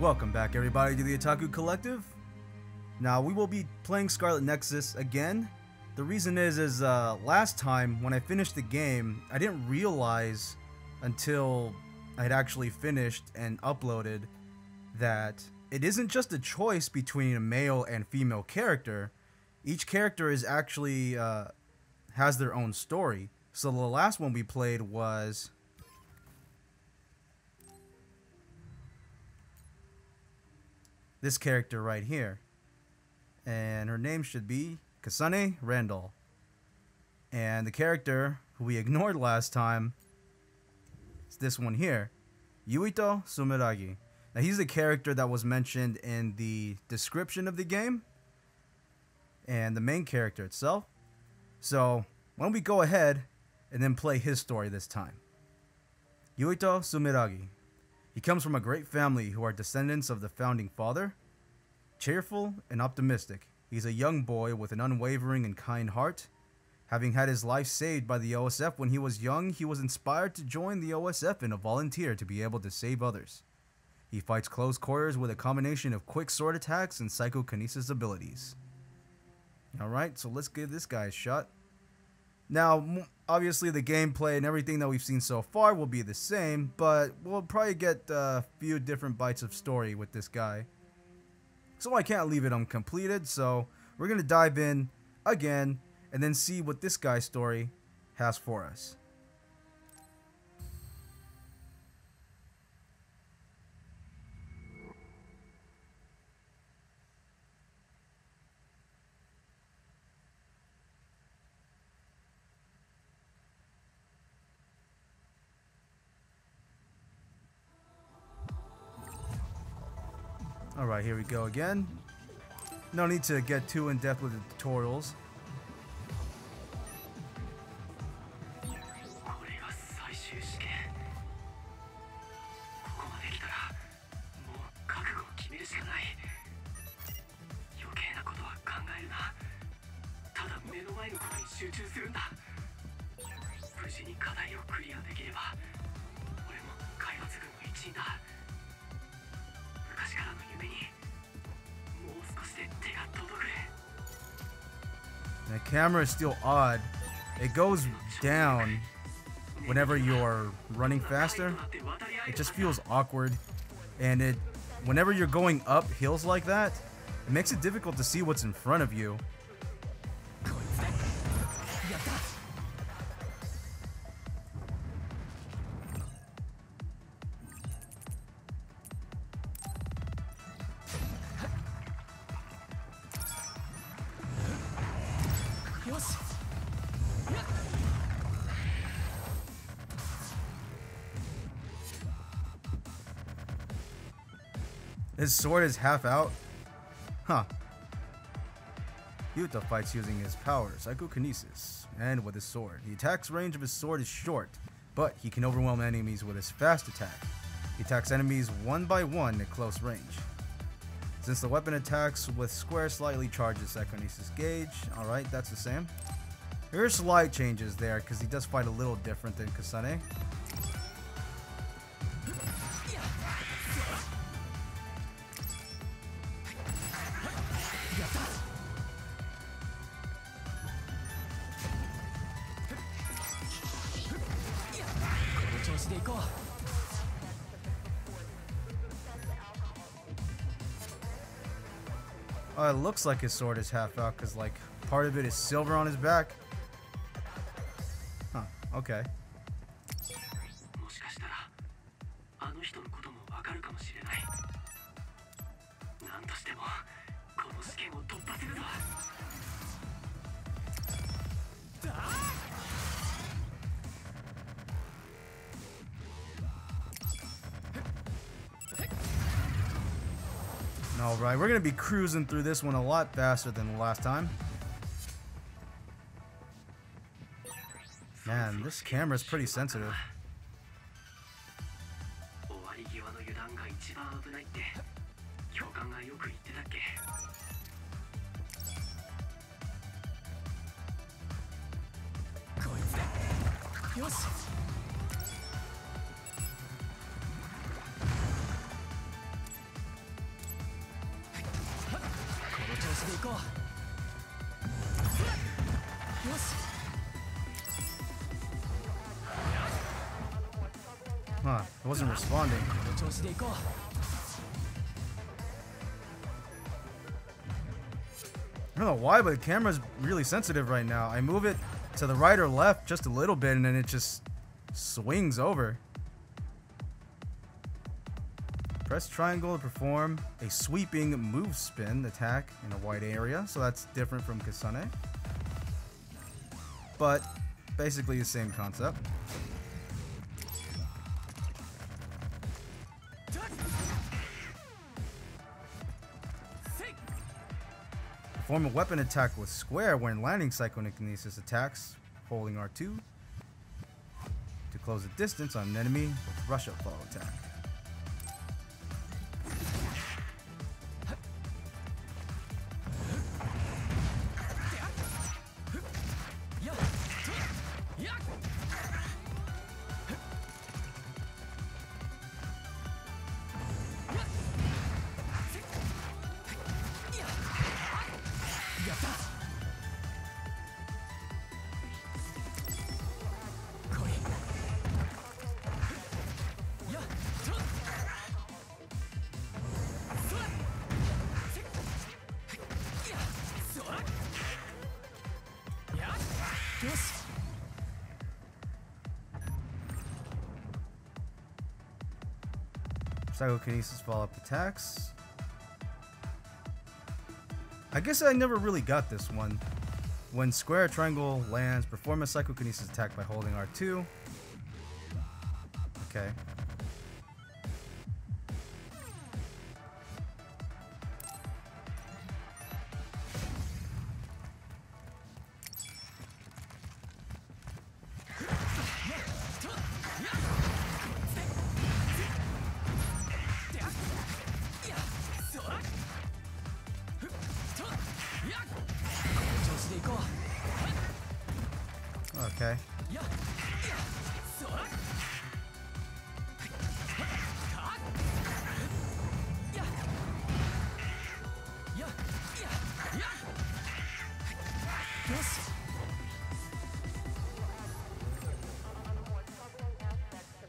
Welcome back everybody to the Otaku Collective. Now we will be playing Scarlet Nexus again. The reason is last time when I finished the game, I didn't realize until I had actually finished and uploaded that it isn't just a choice between a male and female character. Each character is actually has their own story. So the last one we played was this character right here, and her name should be Kasane Randall. And the character who we ignored last time is this one here, Yuito Sumeragi. Now he's the character that was mentioned in the description of the game and the main character itself. So why don't we go ahead and then play his story this time. Yuito Sumeragi. He comes from a great family who are descendants of the founding father. Cheerful and optimistic, he's a young boy with an unwavering and kind heart. Having had his life saved by the OSF when he was young, he was inspired to join the OSF and a volunteer to be able to save others. He fights close quarters with a combination of quick sword attacks and Psychokinesis abilities. Alright, so let's give this guy a shot. Now, obviously the gameplay and everything that we've seen so far will be the same, but we'll probably get a few different bites of story with this guy. So I can't leave it uncompleted, so we're going to dive in again and then see what this guy's story has for us. Alright, here we go again. No need to get too in-depth with the tutorials. The camera is still odd. It goes down whenever you're running faster. It just feels awkward, and whenever you're going up hills like that, it makes it difficult to see what's in front of you. His sword is half out? Huh. Yuito fights using his power, Psychokinesis, and with his sword. The attack's range of his sword is short, but he can overwhelm enemies with his fast attack. He attacks enemies one by one at close range. Since the weapon attacks with square slightly charges Psychokinesis gauge, alright, that's the same. There are slight changes there, because he does fight a little different than Kasane. Oh, it looks like his sword is half out because, like, part of it is silver on his back. Huh, okay. Alright, we're going to be cruising through this one a lot faster than the last time. Man, this camera is pretty sensitive. Huh, it wasn't responding. I don't know why, but the camera's really sensitive right now. I move it to the right or left just a little bit and then it just swings over. Press triangle to perform a sweeping move spin attack in a wide area. So that's different from Kasane, but basically the same concept. Perform a weapon attack with square when landing Psychokinesis attacks, holding R2 to close the distance on an enemy with rush up follow attack. Psychokinesis follow-up attacks. I guess I never really got this one. When square or triangle lands, perform a Psychokinesis attack by holding R2. Okay. Okay.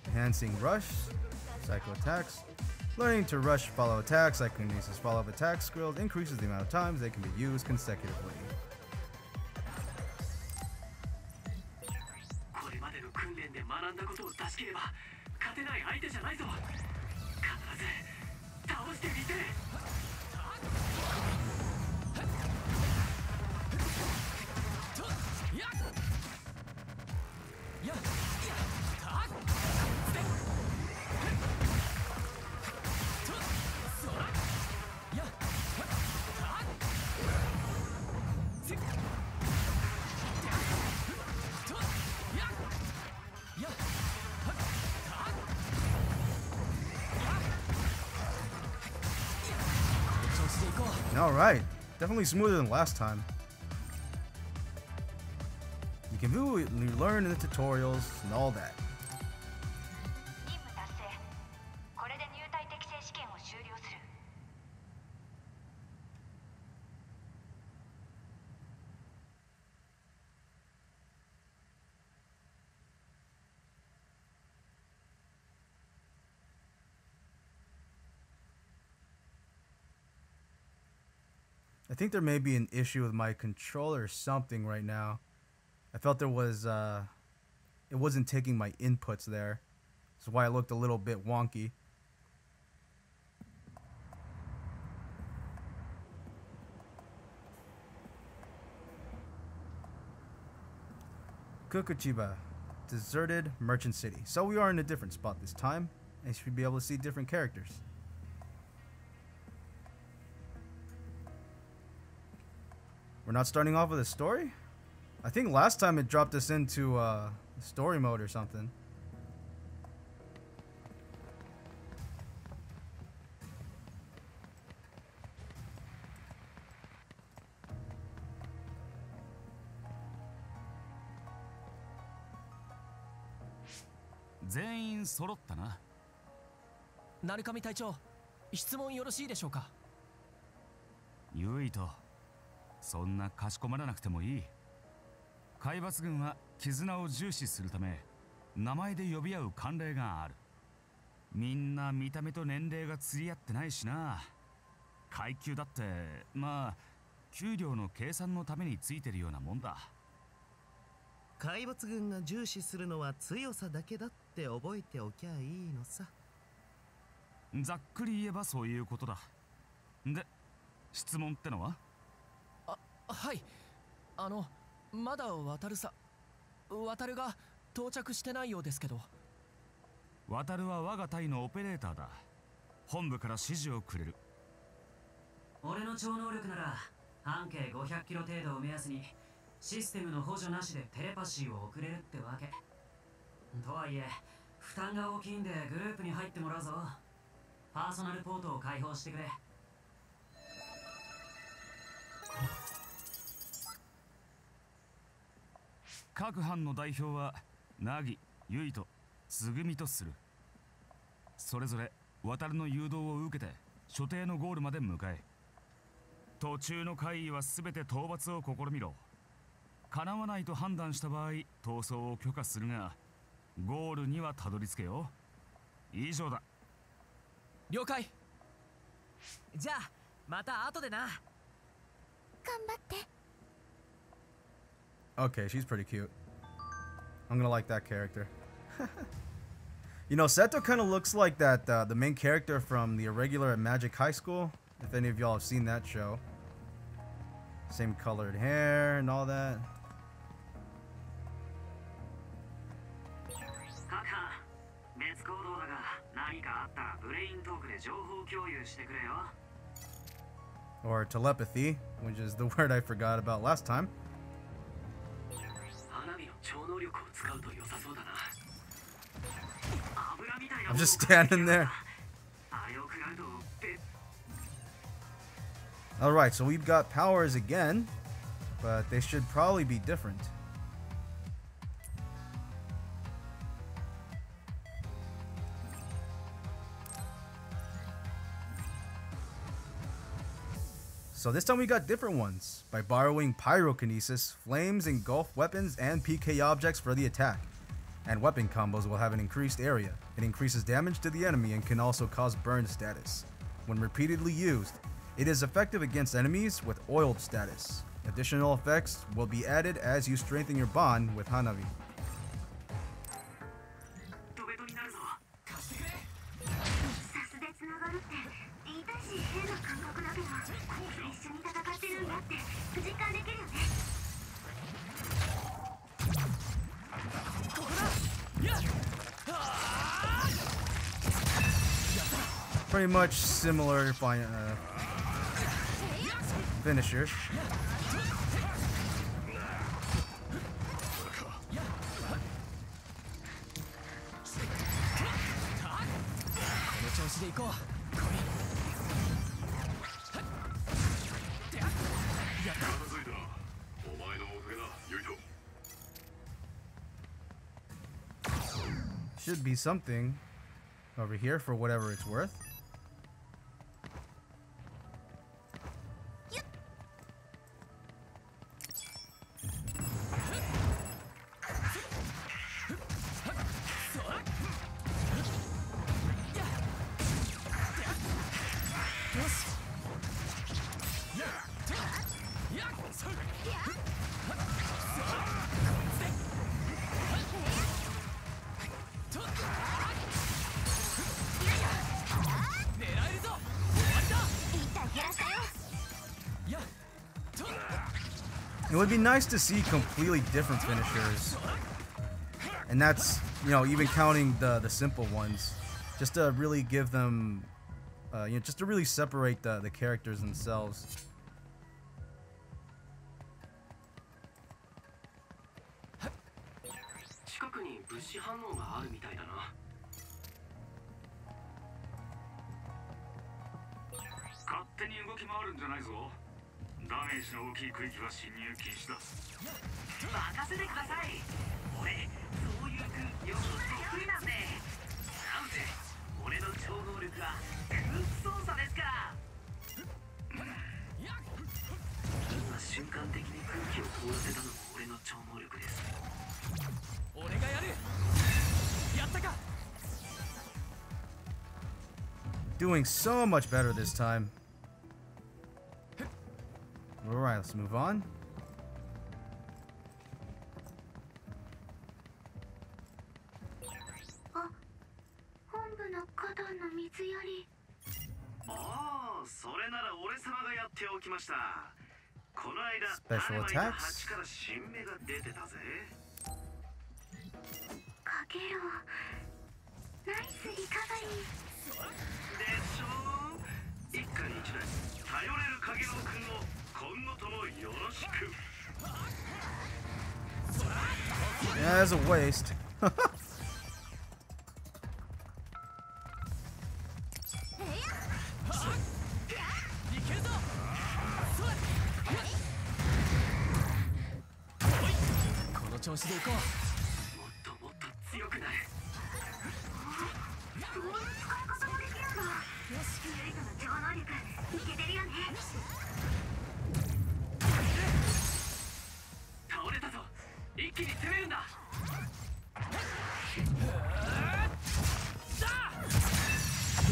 Enhancing rush, psycho attacks. Learning to rush follow attacks, Psychokinesis follow-up attack skills increases the amount of times they can be used consecutively. Alright, definitely smoother than last time. You can learn in the tutorials and all that. I think there may be an issue with my controller or something right now. I felt there was, it wasn't taking my inputs there. That's why it looked a little bit wonky. Kukuchiba, deserted merchant city. So we are in a different spot this time, and you should be able to see different characters. We're not starting off with a story? I think last time it dropped us into story mode or something. Yuito, そんなかしこまらなくてもいい。海抜軍は絆を重視するため、名前で呼び合う慣例がある。みんな見た目と年齢が釣り合ってないしな。階級だってまあ給料の計算のためについてるようなもんだ。怪物軍が重視するのは強さだけだって覚えておきゃいいのさ。ざっくり言えばそういうことだ。で、質問ってのは？はい。まだ渡るが到着してないようですけど。渡るは我が隊のオペレーターだ。本部から指示をくれる。俺の超能力なら半径500キロ程度を目安にシステムの補助なしでテレパシーを送れるってわけ。とはいえ負担が大きいんでグループに入ってもらうぞ。パーソナルポートを開放してくれ。各班の代表は凪、ユイト、つぐみとする。それぞれ渡るの誘導を受けて所定のゴールまで向かえ。途中の会議は全て討伐を試みろ。叶わないと判断した場合逃走を許可するが、ゴールにはたどり着けよ。以上だ。了解。じゃあまた後でな。頑張って。Okay, she's pretty cute. I'm gonna like that character. You know, Seto kind of looks like that the main character from the Irregular at Magic High School. If any of y'all have seen that show. Same colored hair and all that. カカ、別行動だが何かあったらブレイントークで情報共有してくれよ。Or telepathy, which is the word I forgot about last time. I'm just standing there. Alright, so we've got powers again, but they should probably be different. So this time we got different ones. By borrowing Pyrokinesis, flames engulf weapons and PK objects for the attack. And weapon combos will have an increased area. It increases damage to the enemy and can also cause burn status. When repeatedly used, it is effective against enemies with oiled status. Additional effects will be added as you strengthen your bond with Hanabi. Pretty much similar finishers. Should be something over here for whatever it's worth. It would be nice to see completely different finishers, and that's, you know, even counting the simple ones, just to really give them, you know, just to really separate the characters themselves. Doing so much better this time. Alright, let's move on. Special attacks. Yeah, that's a waste.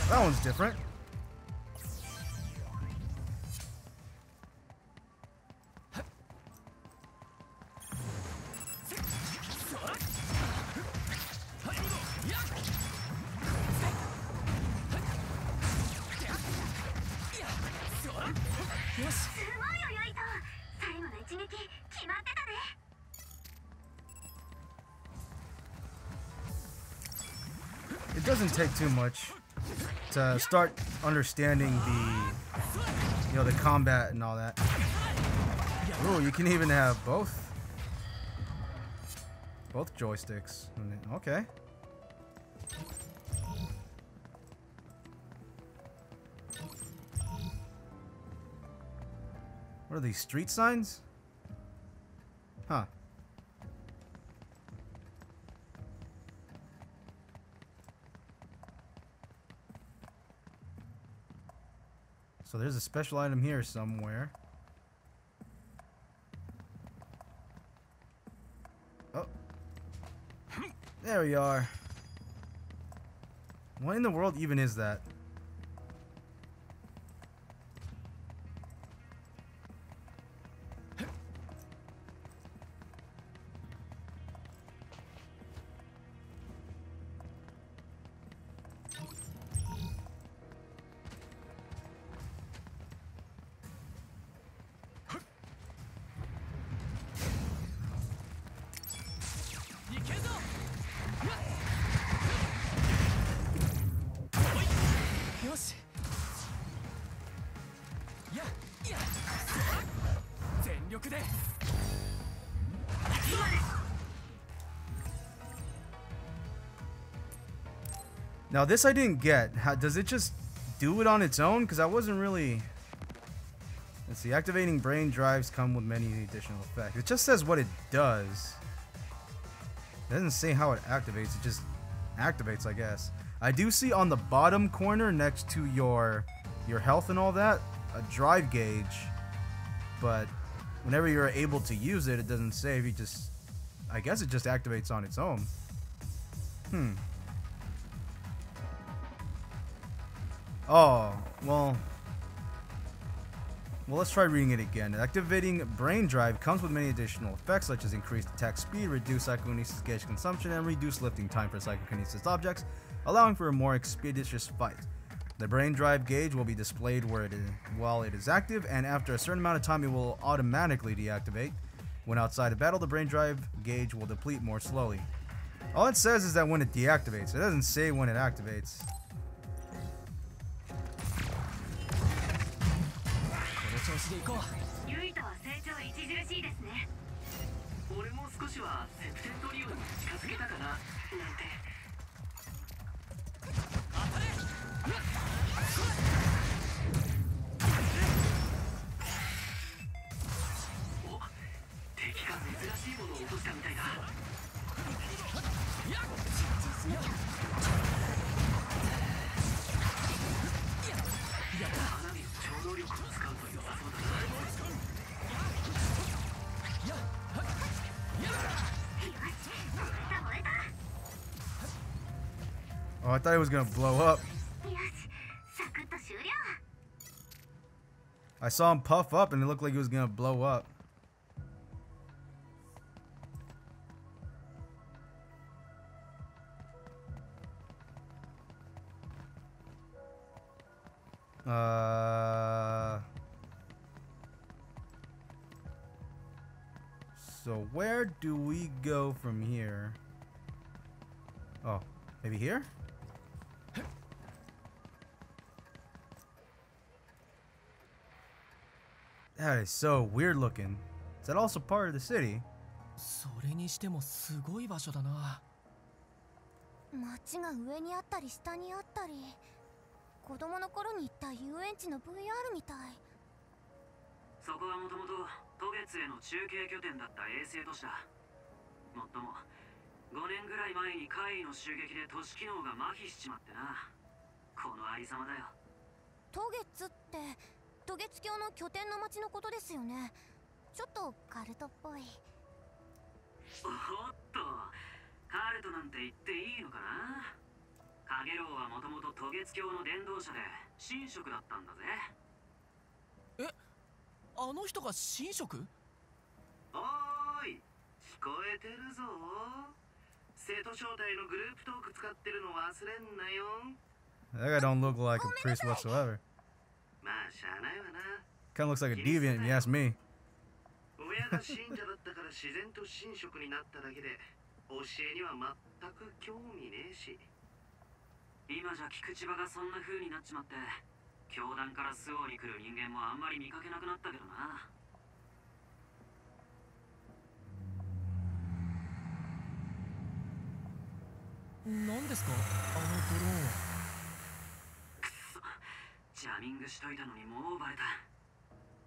That one's different. It doesn't take too much to start understanding the, the combat and all that. Ooh, you can even have both joysticks. Okay. What are these, street signs? Huh. So there's a special item here somewhere. Oh. There we are. What in the world even is that? Now this I didn't get. How, does it just do it on its own? Because I wasn't really... Let's see. Activating brain drives come with many additional effects. It just says what it does. It doesn't say how it activates. It just activates, I guess. I do see on the bottom corner next to your health and all that, a drive gauge. But whenever you're able to use it, it doesn't save. You just... I guess it just activates on its own. Oh, well, let's try reading it again. Activating brain drive comes with many additional effects such as increased attack speed, reduced psychokinesis gauge consumption, and reduced lifting time for psychokinesis objects, allowing for a more expeditious fight. The brain drive gauge will be displayed while it is active, and after a certain amount of time it will automatically deactivate. When outside of battle, the brain drive gauge will deplete more slowly. All it says is that when it deactivates. It doesn't say when it activates. Yuito は成長著しいですね。俺も少しはセプテントリオに近づけたかななんて。お、敵が珍しいものを落としたみたいだ。花火の超能力を使うと良さそうだな。Oh, I thought it was gonna blow up. I saw him puff up and it looked like he was gonna blow up. So where do we go from here? Oh, maybe here? That is so weird looking. Is that also part of the city? それにしてもすごい場所だな。街が上にあったり下にあったり、子供の頃に行った遊園地の VR みたい。そこはもともと渡月への中継拠点だった衛星都市だ。もっとも5年ぐらい前に怪異の襲撃で都市機能が麻痺しちまってな。このありさまだよ。渡月って渡月橋の拠点の町のことですよね。ちょっとカルトっぽい。おっと、カルトなんて言っていいのかな。カゲロウはもともと渡月橋の伝道者で神職だったんだぜ。え、あの人が神職？おーい、聞こえてるぞ。生徒招待のグループトーク使ってるの忘れんなよ。 That guy don't look like a priest whatsoever. まあしゃあないわな。 Kind of looks like a deviant if you ask me. 親が信者だったから自然と神職になっただけで教えには全く興味ねえし。今じゃ菊池場がそんな風になっちまって教団から周防に来る人間もあんまり見かけなくなったけどな。何ですかあのドローンは。くそ、ジャミングしといたのにもうバレた。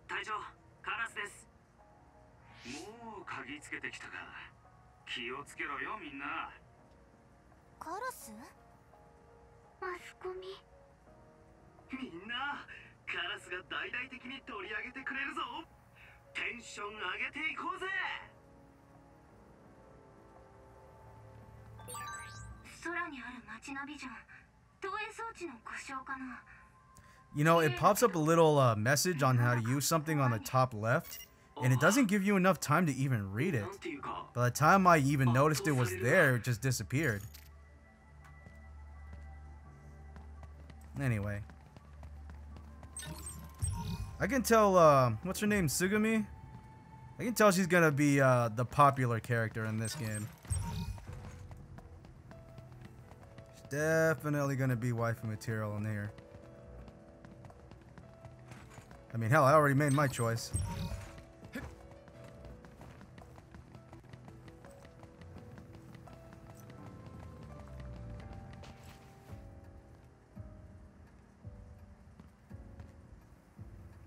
隊長、カラスです。もう鍵つけてきたか。気をつけろよみんな。カラス？マスコミ。みんな、カラスが大々的に取り上げてくれるぞ。テンション上げていこうぜ。空にある街のビジョン、投影装置の故障かな。You know, it pops up a little message on how to use something on the top left, and it doesn't give you enough time to even read it. By the time I even noticed it was there, it just disappeared. Anyway. I can tell, what's her name, Sugumi? I can tell she's gonna be the popular character in this game. She's definitely gonna be waifu material in here. I mean, hell, I already made my choice.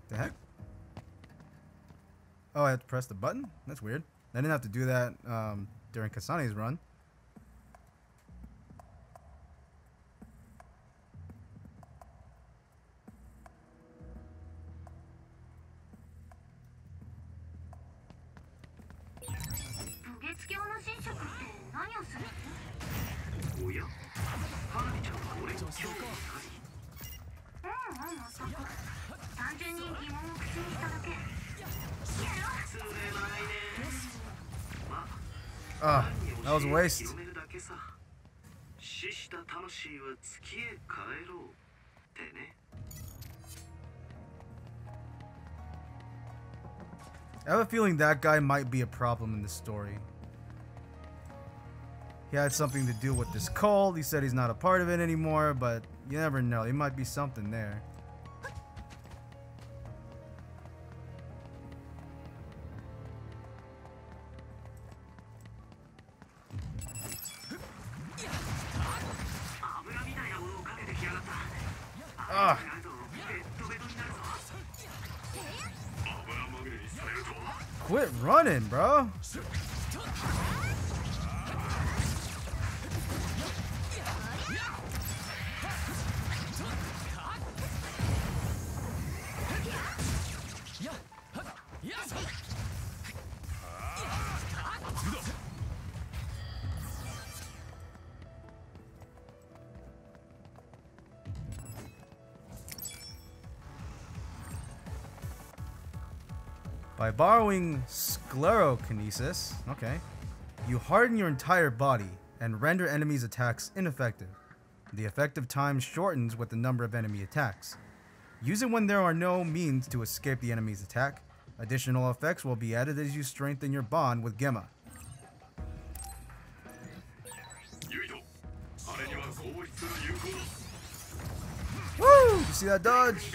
The heck? Oh, I have to press the button? That's weird. I didn't have to do that during Kasane's run. Ah, that was a waste. I have a feeling that guy might be a problem in the story. He had something to do with this cult. He said he's not a part of it anymore, but you never know. There might be something there. Quit running, bro. By borrowing Sclerokinesis, okay, you harden your entire body and render enemies' attacks ineffective. The effective time shortens with the number of enemy attacks. Use it when there are no means to escape the enemy's attack. Additional effects will be added as you strengthen your bond with Gemma. Woo! You see that dodge?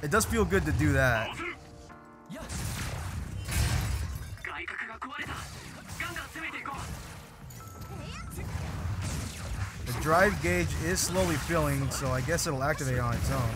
It does feel good to do that. The drive gauge is slowly filling, so I guess it'll activate on its own.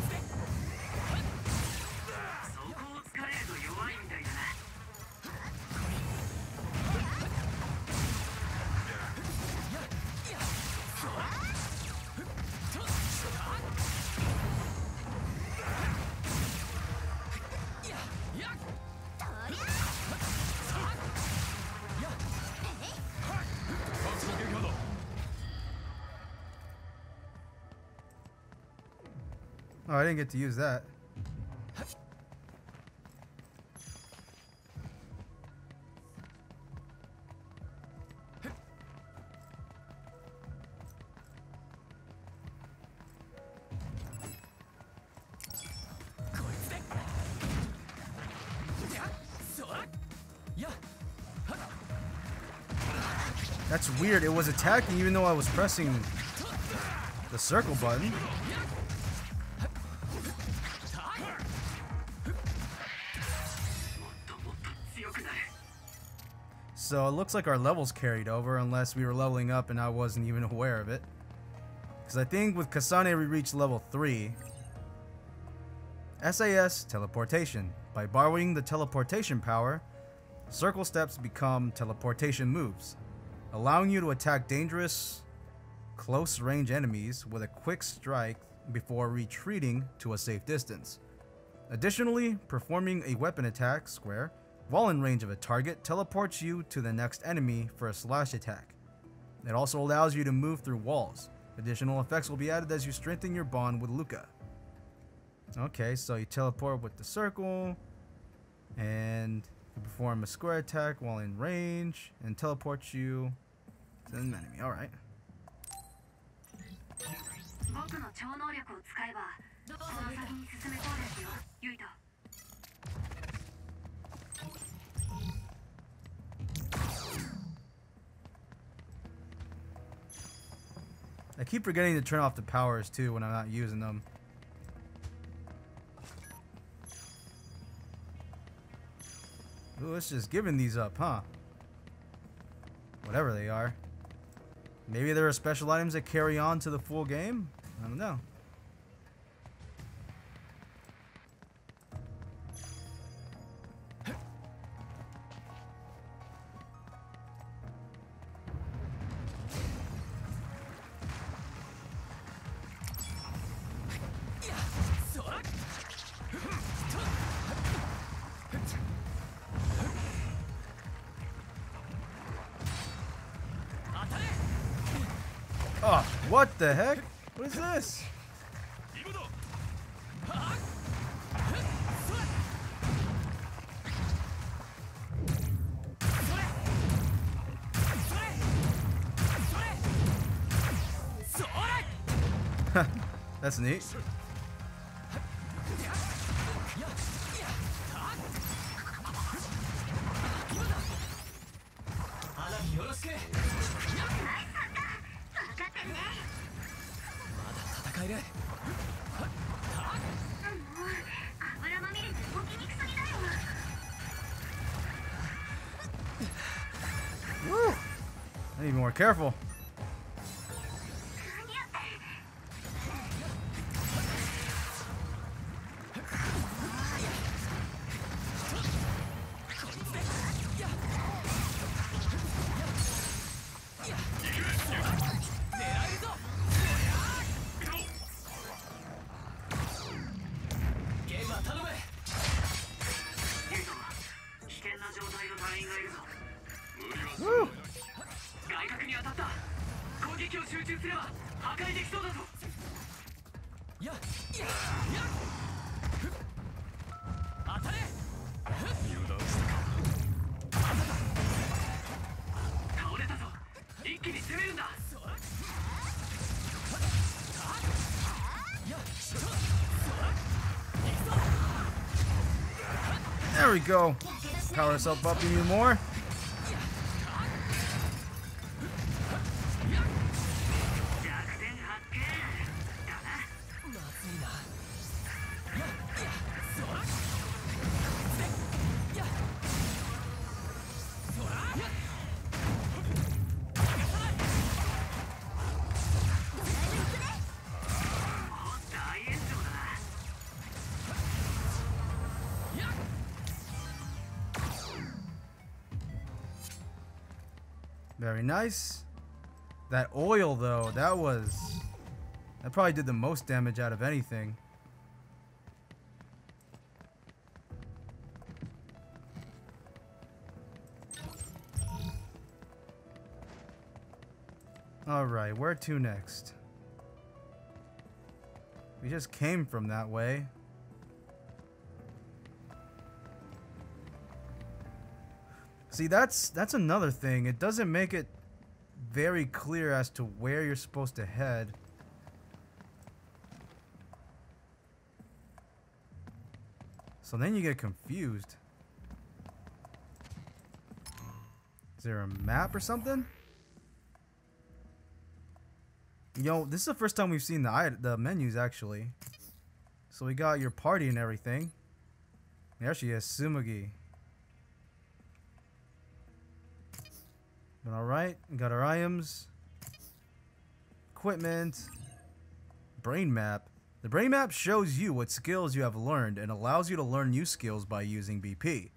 Oh, I didn't get to use that. That's weird. It was attacking even though I was pressing the circle button. So it looks like our levels carried over unless we were leveling up and I wasn't even aware of it. Because I think with Kasane we reached level 3. SAS Teleportation. By borrowing the teleportation power, circle steps become teleportation moves, allowing you to attack dangerous close range enemies with a quick strike before retreating to a safe distance. Additionally, performing a weapon attack square while in range of a target teleports you to the next enemy for a slash attack. It also allows you to move through walls. Additional effects will be added as you strengthen your bond with Luca. Okay, so you teleport with the circle, and you perform a square attack while in range, and teleports you to an enemy. Alright. I keep forgetting to turn off the powers too when I'm not using them. Ooh, it's just giving these up, huh? Whatever they are. Maybe there are special items that carry on to the full game? I don't know. Oh, what the heck? What is this? That's neat. Woo! I need to be more careful. Woo! ややや当たれ油断したか。倒れたぞ。一気に攻めるんだ。 There we go. Power yourself up even more. Very nice. That oil though, that probably did the most damage out of anything. Alright, where to next? We just came from that way. See, that's another thing. It doesn't make it very clear as to where you're supposed to head. So then you get confused. Is there a map or something? Yo, this is the first time we've seen the menus actually. So we got your party and everything. There she is, Tsumugi. But alright, we got our items. Equipment. Brain map. The brain map shows you what skills you have learned and allows you to learn new skills by using BP.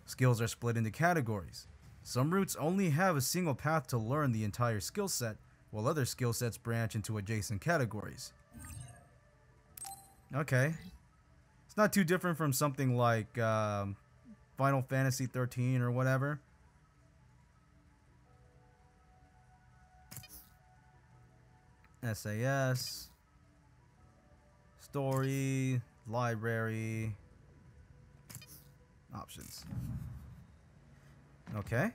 Skills are split into categories. Some routes only have a single path to learn the entire skill set, while other skill sets branch into adjacent categories. Okay. It's not too different from something like Final Fantasy 13 or whatever. SAS, story, library, options. Okay.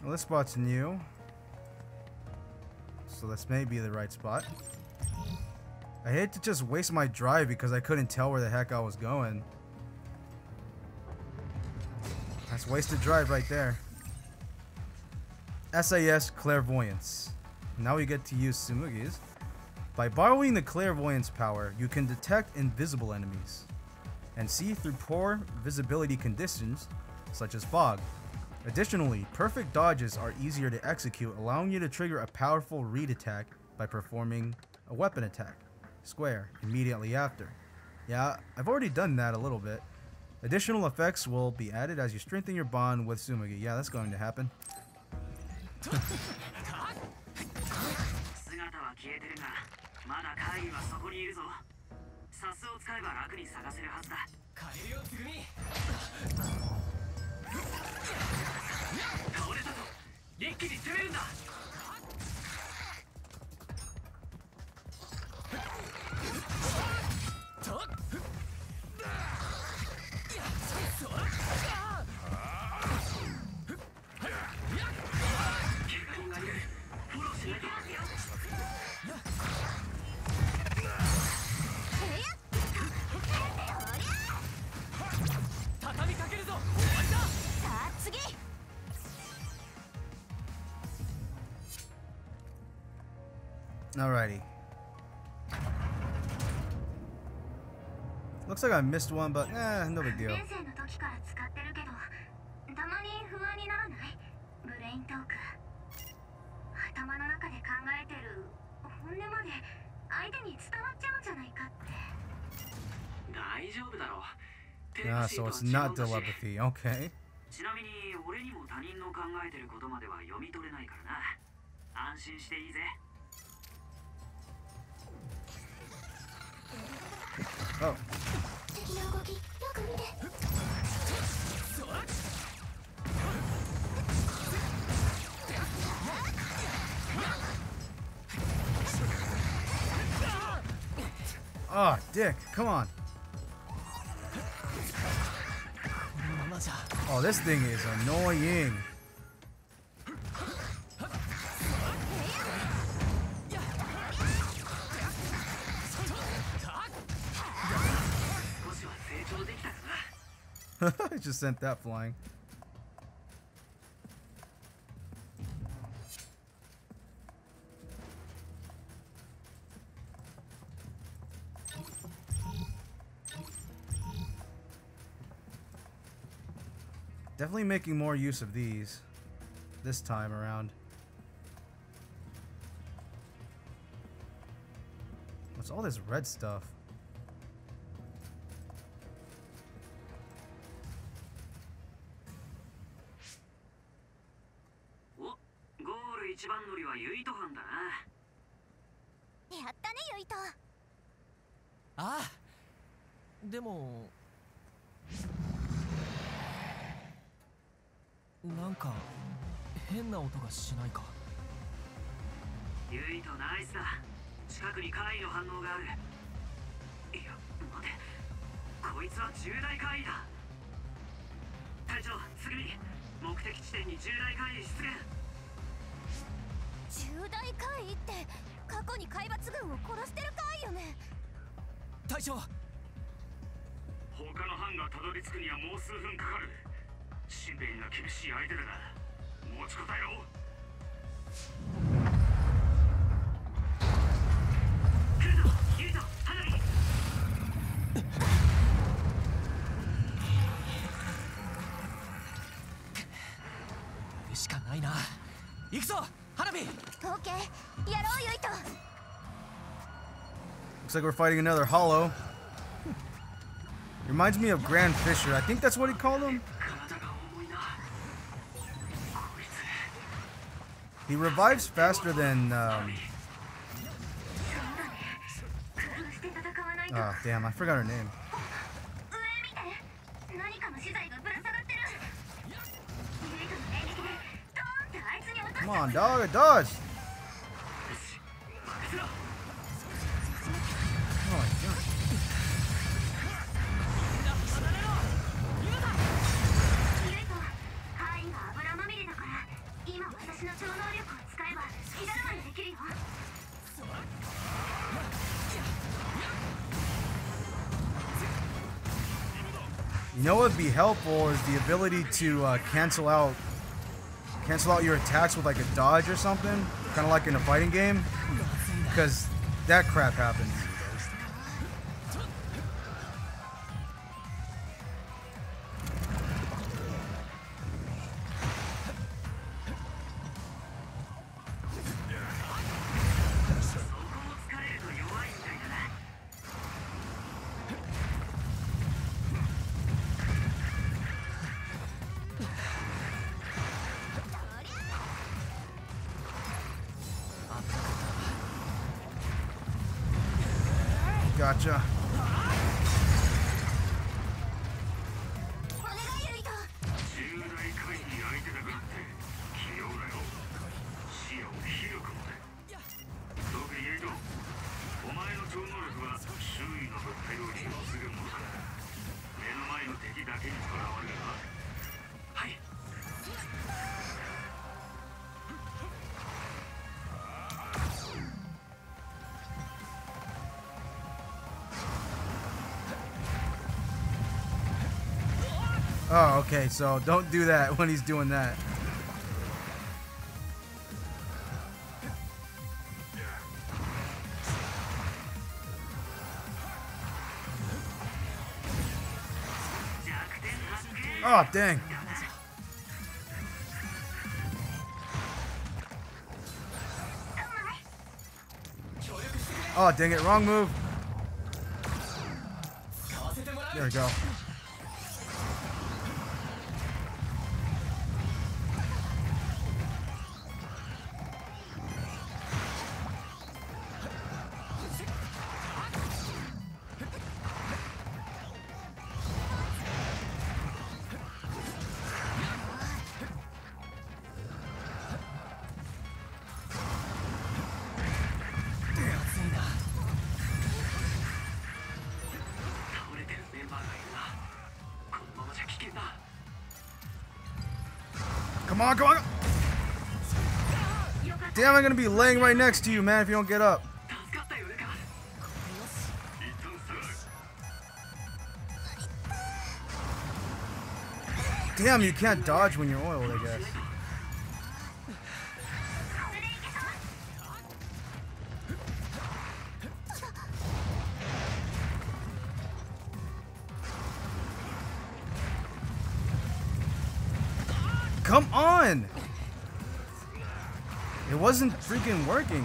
Well, this spot's new, so this may be the right spot. I hate to just waste my drive because I couldn't tell where the heck I was going. That's wasted drive right there. SAS Clairvoyance. Now we get to use Tsumugi's. By borrowing the Clairvoyance power, you can detect invisible enemies and see through poor visibility conditions such as fog. Additionally, perfect dodges are easier to execute, allowing you to trigger a powerful read attack by performing a weapon attack, square, immediately after. Yeah, I've already done that a little bit. Additional effects will be added as you strengthen your bond with Tsumugi. Yeah, that's going to happen. Alrighty. Looks like I missed one, but no big deal. イントーク。頭の中で考えてる本音まで相手に伝わっちゃうんじゃないかって。大丈夫だろう。 Yeah, so it's not telepathy. Okay. ちなみに俺にも他人の考えてることまでは読み取れないからな。安心していいぜ。 Oh. 敵の動きよく見て。 Oh, dick. Come on. Oh, this thing is annoying. I just sent that flying. Definitely making more use of these this time around. What's all this red stuff? Oh, ゴール一番乗りはユイト班だな。やったね、ユイト。ああ、でもなんか変な音がしないか。ユイトナイスだ。近くに怪異の反応がある。いや待て、こいつは重大怪異だ。隊長、すぐに目的地点に重大怪異出現。重大怪異って過去に海抜軍を殺してる怪異よね。隊長、他の班がたどり着くにはもう数分かかる。しんべヱが厳しい相手だな。持ちこたえろ。来るぞ、ユイト、花火。行くしかないな。行くぞ、花火。オッケー、やろうユイト。 Looks like we're fighting another hollow. Reminds me of Grand Fisher. I think that's what he called him. He revives faster than. Oh, damn, I forgot her name. Come on, dog, dodge! Oh my god. You know what would be helpful is the ability to cancel out your attacks with like a dodge or something, kind of like in a fighting game, because that crap happens. Gotcha. Oh, okay, so don't do that when he's doing that. Oh, dang. Oh, dang it. Wrong move. There we go. Come on, come on. Damn, I'm gonna be laying right next to you, man, if you don't get up. Damn, you can't dodge when you're oiled, I guess. Come on! It wasn't freaking working.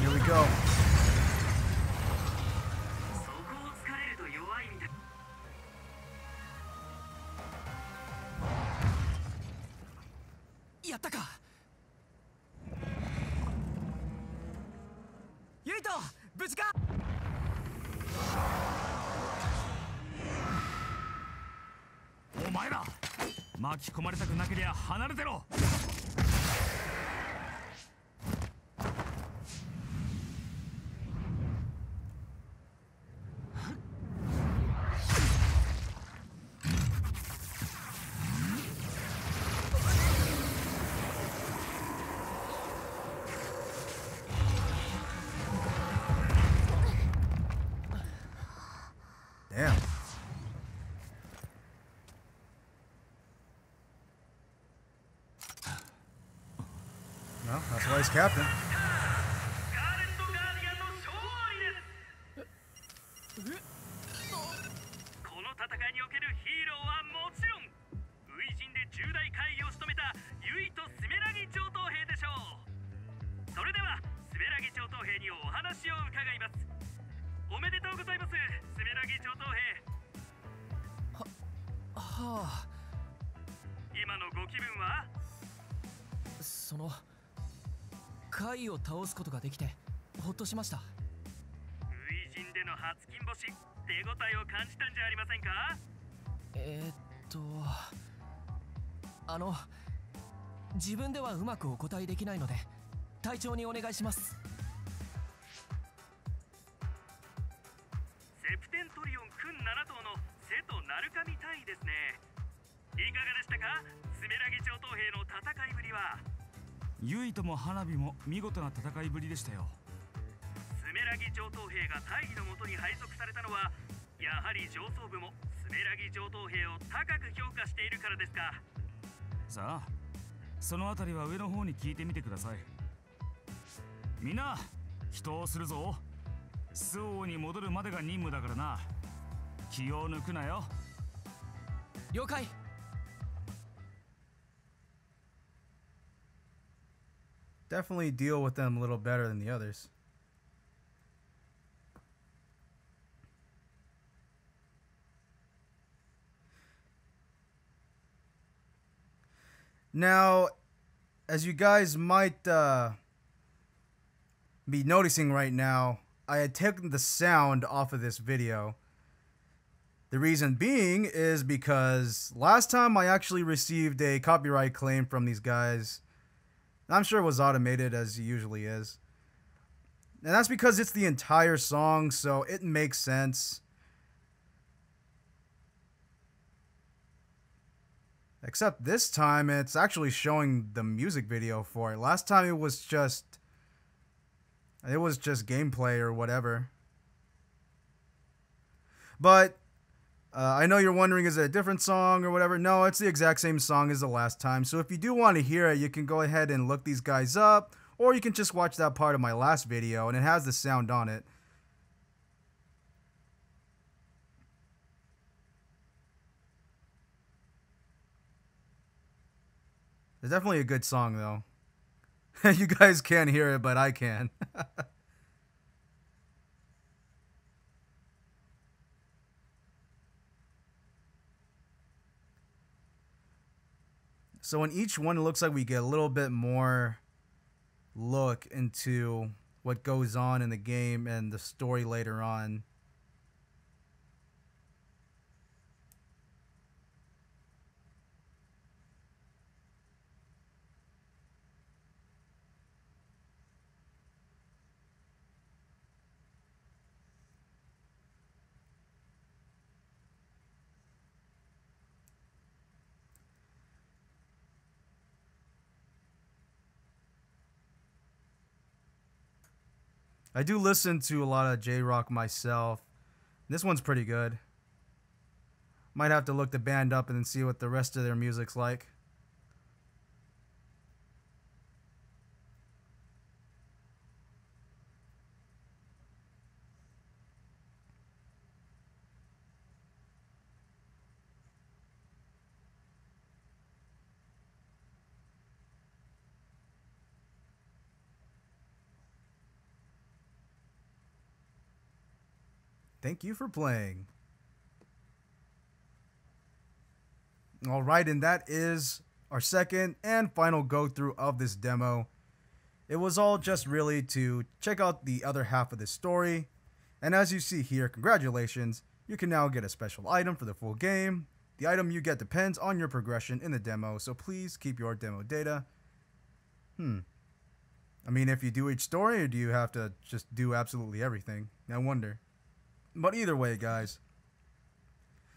Here we go. Yuito! 無事か？お前ら巻き込まれたくなけりゃ離れてろ。Damn. Well, that's why he's captain. この戦いにおけるヒーローはもちろん初陣で重大会議を務めたユイとスメラギ上等兵でしょう。それではスメラギ上等兵にお話を伺います。おめでとうございます、スメラギ上等兵。はあ。今のご気分は？その怪を倒すことができてほっとしました。初陣での初金星、手応えを感じたんじゃありませんか？自分ではうまくお答えできないので隊長にお願いします。セプテントリオン君7頭の瀬戸鳴神隊員ですね。いかがでしたか、スメラギ上等兵の戦いぶりは？ユイとも花火も見事な戦いぶりでしたよ。スメラギ上等兵が大義のもとに配属されたのはやはり上層部もスメラギ上等兵を高く評価しているからですか？さあ、そのあたりは上の方に聞いてみてください。みんな祈祷するぞ。周防に戻るまでが任務だからな。気を抜くなよ。了解。Definitely deal with them a little better than the others. Now, as you guys might be noticing right now, I had taken the sound off of this video. The reason being is because last time I actually received a copyright claim from these guys. I'm sure it was automated, as it usually is. And that's because it's the entire song, so it makes sense. Except this time, it's actually showing the music video for it. Last time it was just gameplay or whatever. But I know you're wondering, is it a different song or whatever? No, it's the exact same song as the last time. So if you do want to hear it, you can go ahead and look these guys up, Or you can just watch that part of my last video, and it has the sound on it. It's definitely a good song, though. You guys can't hear it, but I can. So in each one, it looks like we get a little bit more look into what goes on in the game and the story later on. I do listen to a lot of J-Rock myself. This one's pretty good. Might have to look the band up and then see what the rest of their music's like. Thank you for playing. Alright, and that is our second and final go-through of this demo. It was all just really to check out the other half of this story. And as you see here, congratulations, you can now get a special item for the full game. The item you get depends on your progression in the demo, so please keep your demo data. I mean, if you do each story, or do you have to just do absolutely everything? I wonder. But either way, guys,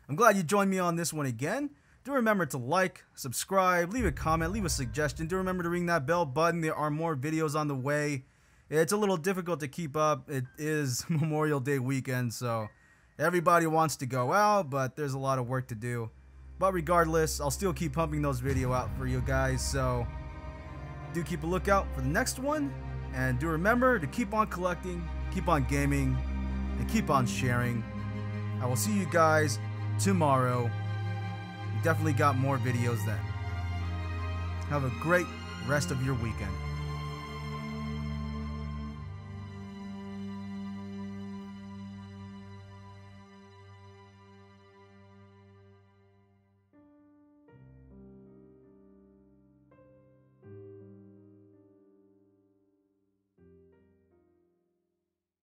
I'm glad you joined me on this one again. Do remember to like, subscribe, leave a comment, leave a suggestion. Do remember to ring that bell button. There are more videos on the way. It's a little difficult to keep up. It is Memorial Day weekend, so everybody wants to go out, but there's a lot of work to do. But regardless, I'll still keep pumping those videos out for you guys, so do keep a lookout for the next one. And do remember to keep on collecting, keep on gaming, and keep on sharing. I will see you guys tomorrow. We definitely got more videos then. Have a great rest of your weekend.